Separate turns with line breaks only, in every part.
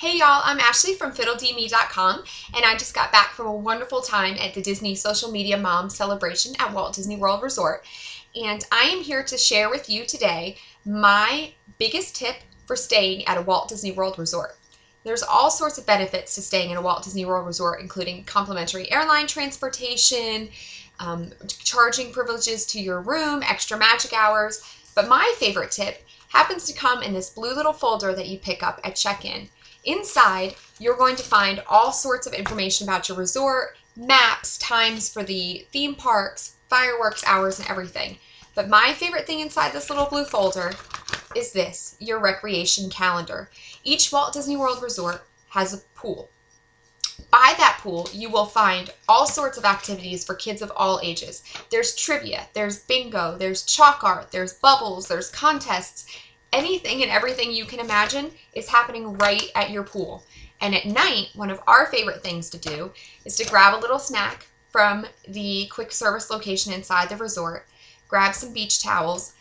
Hey y'all, I'm Ashley from fiddledme.com, and I just got back from a wonderful time at the Disney Social Media Mom Celebration at Walt Disney World Resort. And I am here to share with you today my biggest tip for staying at a Walt Disney World Resort. There's all sorts of benefits to staying in a Walt Disney World Resort, including complimentary airline transportation, charging privileges to your room, extra magic hours. But my favorite tip happens to come in this blue little folder that you pick up at check-in. Inside, you're going to find all sorts of information about your resort, maps, times for the theme parks, fireworks hours, and everything. But my favorite thing inside this little blue folder is this, your recreation calendar. Each Walt Disney World Resort has a pool. By that pool, you will find all sorts of activities for kids of all ages. There's trivia, there's bingo, there's chalk art, there's bubbles, there's contests. Anything and everything you can imagine is happening right at your pool. And at night, one of our favorite things to do is to grab a little snack from the quick service location inside the resort, grab some beach towels,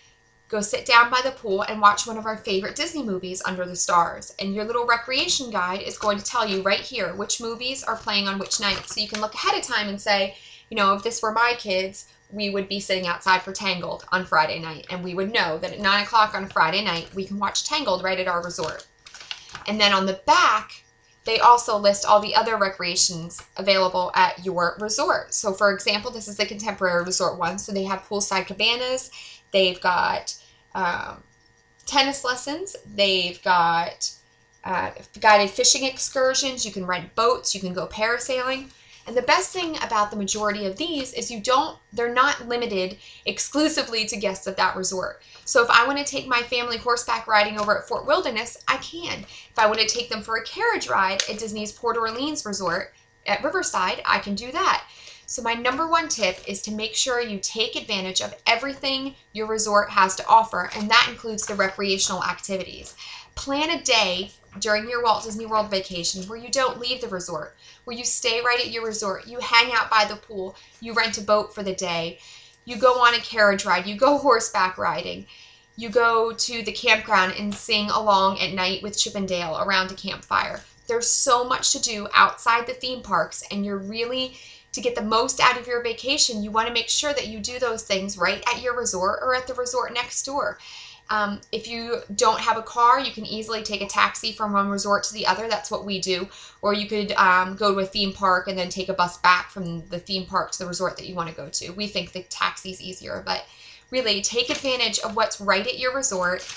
go sit down by the pool and watch one of our favorite Disney movies under the stars. And your little recreation guide is going to tell you right here which movies are playing on which night. So you can look ahead of time and say, you know, if this were my kids, we would be sitting outside for Tangled on Friday night, and we would know that at 9 o'clock on Friday night, we can watch Tangled right at our resort. And then on the back, they also list all the other recreations available at your resort. So for example, this is the Contemporary Resort one, so they have poolside cabanas, they've got tennis lessons, they've got guided fishing excursions, you can rent boats, you can go parasailing. And the best thing about the majority of these is they're not limited exclusively to guests of that resort. So if I want to take my family horseback riding over at Fort Wilderness, I can. If I want to take them for a carriage ride at Disney's Port Orleans Resort at Riverside, I can do that. So my number one tip is to make sure you take advantage of everything your resort has to offer, and that includes the recreational activities. Plan a day during your Walt Disney World vacation where you don't leave the resort, where you stay right at your resort, you hang out by the pool, you rent a boat for the day, you go on a carriage ride, you go horseback riding, you go to the campground and sing along at night with Chip and Dale around a campfire. There's so much to do outside the theme parks, and to get the most out of your vacation, you want to make sure that you do those things right at your resort or at the resort next door. If you don't have a car, you can easily take a taxi from one resort to the other. That's what we do. Or you could go to a theme park and then take a bus back from the theme park to the resort that you want to go to. We think the taxi's easier, but really take advantage of what's right at your resort.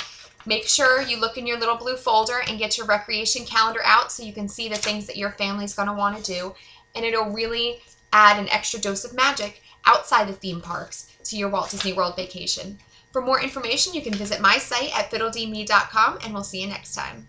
Make sure you look in your little blue folder and get your recreation calendar out so you can see the things that your family's going to want to do. And it'll really add an extra dose of magic outside the theme parks to your Walt Disney World vacation. For more information, you can visit my site at fiddledme.com, and we'll see you next time.